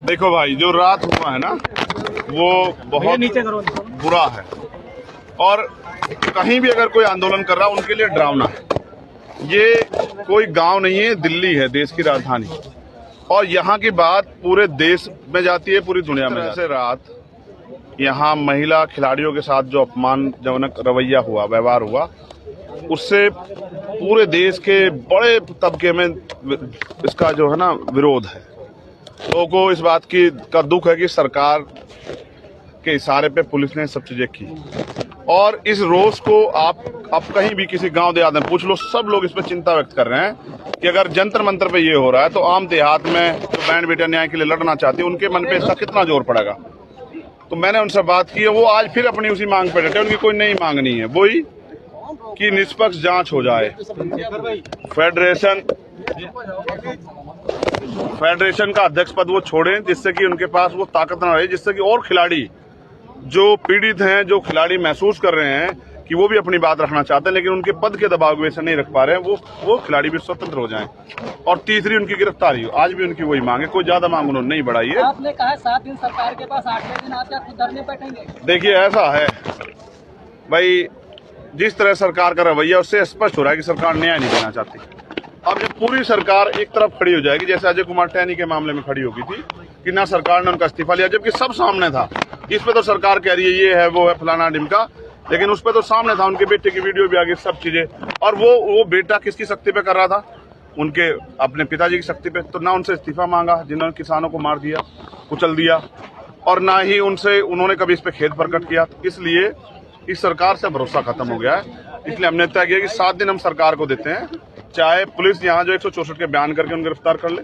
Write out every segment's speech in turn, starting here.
देखो भाई, जो रात हुआ है ना वो बहुत बुरा है और कहीं भी अगर कोई आंदोलन कर रहा है उनके लिए डरावना है। ये कोई गांव नहीं है, दिल्ली है, देश की राजधानी, और यहाँ की बात पूरे देश में जाती है, पूरी दुनिया में। जैसे रात यहाँ महिला खिलाड़ियों के साथ जो अपमानजनक रवैया हुआ, व्यवहार हुआ, उससे पूरे देश के बड़े तबके में इसका जो है ना विरोध है। लोगों को इस बात का दुख है कि सरकार के इशारे पे पुलिस ने सब चीजें की, और इस रोष को आप कहीं भी किसी गांव देहात में पूछ लो, सब लोग इस पर चिंता व्यक्त कर रहे हैं कि अगर जंतर मंतर पे ये हो रहा है तो आम देहात में जो बहन बेटियां न्याय के लिए लड़ना चाहती है उनके मन पे इसका कितना जोर पड़ेगा। तो मैंने उनसे बात की है, वो आज फिर अपनी उसी मांग पे डटे। उनकी कोई नई मांग नहीं है, वही कि निष्पक्ष जांच हो जाए। फेडरेशन का अध्यक्ष पद वो छोड़ें, जिससे कि उनके पास वो ताकत न रहे, जिससे कि और खिलाड़ी जो पीड़ित हैं, जो खिलाड़ी महसूस कर रहे हैं कि वो भी अपनी बात रखना चाहते हैं लेकिन उनके पद के दबाव की वजह से नहीं रख पा रहे हैं, वो खिलाड़ी भी स्वतंत्र हो जाएं। और तीसरी, उनकी गिरफ्तारी हो। आज भी उनकी वही मांग है, कोई ज्यादा मांग उन्होंने नहीं बढ़ाई है। आपने कहा 7 दिन सरकार के पास, 8वें दिन आप क्या खुद धरने बैठेंगे? देखिए, ऐसा है भाई, जिस तरह सरकार का रवैया उससे स्पष्ट हो रहा है कि सरकार न्याय नहीं देना चाहती। अब जब पूरी सरकार एक तरफ खड़ी हो जाएगी, जैसे अजय कुमार टहनी के मामले में खड़ी होगी थी कि ना सरकार ने उनका इस्तीफा लिया, जबकि सब सामने था। इस पे तो सरकार कह रही है ये है वो है फलाना ढिमका, लेकिन उस पे तो सामने था, उनके बेटे की वीडियो भी आ गई, सब चीजें। और वो बेटा किसकी शक्ति पे कर रहा था? उनके अपने पिताजी की शक्ति पे। तो ना उनसे इस्तीफा मांगा जिन्होंने किसानों को मार दिया, कुचल दिया, और ना ही उन्होंने कभी इस पे खेद प्रकट किया। तो इसलिए इस सरकार से भरोसा खत्म हो गया है। इसलिए हमने तय किया कि 7 दिन हम सरकार को देते हैं, चाहे पुलिस यहाँ जो 164 के बयान करके उनको गिरफ्तार कर ले।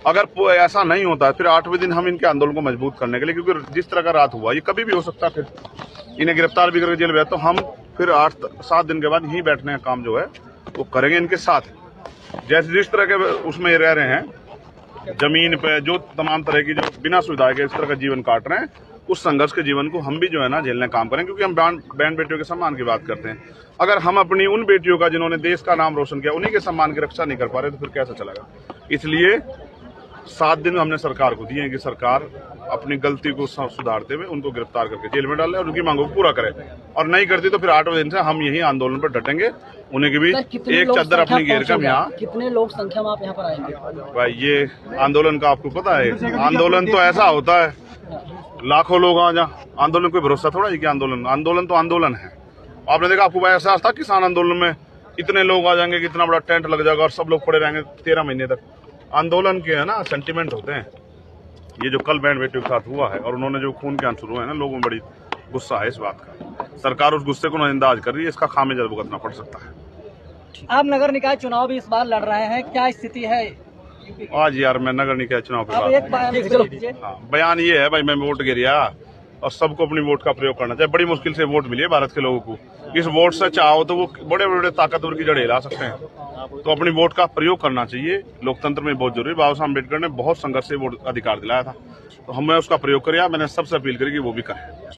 अगर ऐसा नहीं होता है फिर 8वें दिन हम इनके आंदोलन को मजबूत करने के लिए, क्योंकि जिस तरह का रात हुआ ये कभी भी हो सकता है, फिर इन्हें गिरफ्तार भी करके जेल भेजा, तो हम फिर 8-7 दिन के बाद यहीं बैठने का काम जो है वो करेंगे इनके साथ। जैसे जिस तरह के उसमें रह रहे हैं, जमीन पे जो तमाम तरह की जो बिना सुविधा के इस तरह का जीवन काट रहे हैं, उस संघर्ष के जीवन को हम भी जो है ना झेलने काम करें, क्योंकि हम बहन बेटियों के सम्मान की बात करते हैं। अगर हम अपनी उन बेटियों का जिन्होंने देश का नाम रोशन किया, उन्हीं के सम्मान की रक्षा नहीं कर पा रहे तो फिर कैसा चलेगा। इसलिए 7 दिन हमने सरकार को दिए हैं कि सरकार अपनी गलती को सुधारते हुए उनको गिरफ्तार करके जेल में डाले और उनकी मांगों को पूरा करे, और नहीं करती तो फिर 8वें दिन से हम यही आंदोलन पर डटेंगे। उन्हें की भी एक चादर अपनी घेर कर यहाँ। कितने लोग संख्या में आप यहाँ पर आएंगे? भाई, ये आंदोलन का आपको पता है, आंदोलन तो ऐसा होता है लाखों लोग आ जा, आंदोलन कोई भरोसा थोड़ा है कि आंदोलन तो आंदोलन है। आपने देखा, आपको ऐसा था किसान आंदोलन में इतने लोग आ जाएंगे, कितना बड़ा टेंट लग जाएगा और सब लोग पड़े रहेंगे 13 महीने तक। आंदोलन के है ना सेंटिमेंट होते हैं। ये जो कल बहन बेटियों के साथ हुआ है और उन्होंने जो खून के आंसू हुए हैं ना, लोगों में बड़ी गुस्सा है इस बात का। सरकार उस गुस्से को नजरअंदाज कर रही है, इसका खामियाजा भुगतना पड़ सकता है। आप नगर निकाय चुनाव भी इस बार लड़ रहे हैं, क्या स्थिति है? आज यार मैं नगर निकाय चुनाव पे बयान ये है भाई, मैं वोट गिरिया और सबको अपनी वोट का प्रयोग करना चाहिए। बड़ी मुश्किल से वोट मिली है भारत के लोगों को। इस वोट से चाहो तो वो बड़े बड़े ताकतवर की जड़ें हिला सकते हैं, तो अपनी वोट का प्रयोग करना चाहिए। लोकतंत्र में बहुत जरूरी। बाबा साहब अम्बेडकर ने बहुत संघर्ष से वोट अधिकार दिलाया था, तो हमें उसका प्रयोग करिए। मैंने सबसे अपील करी कि वो भी करें।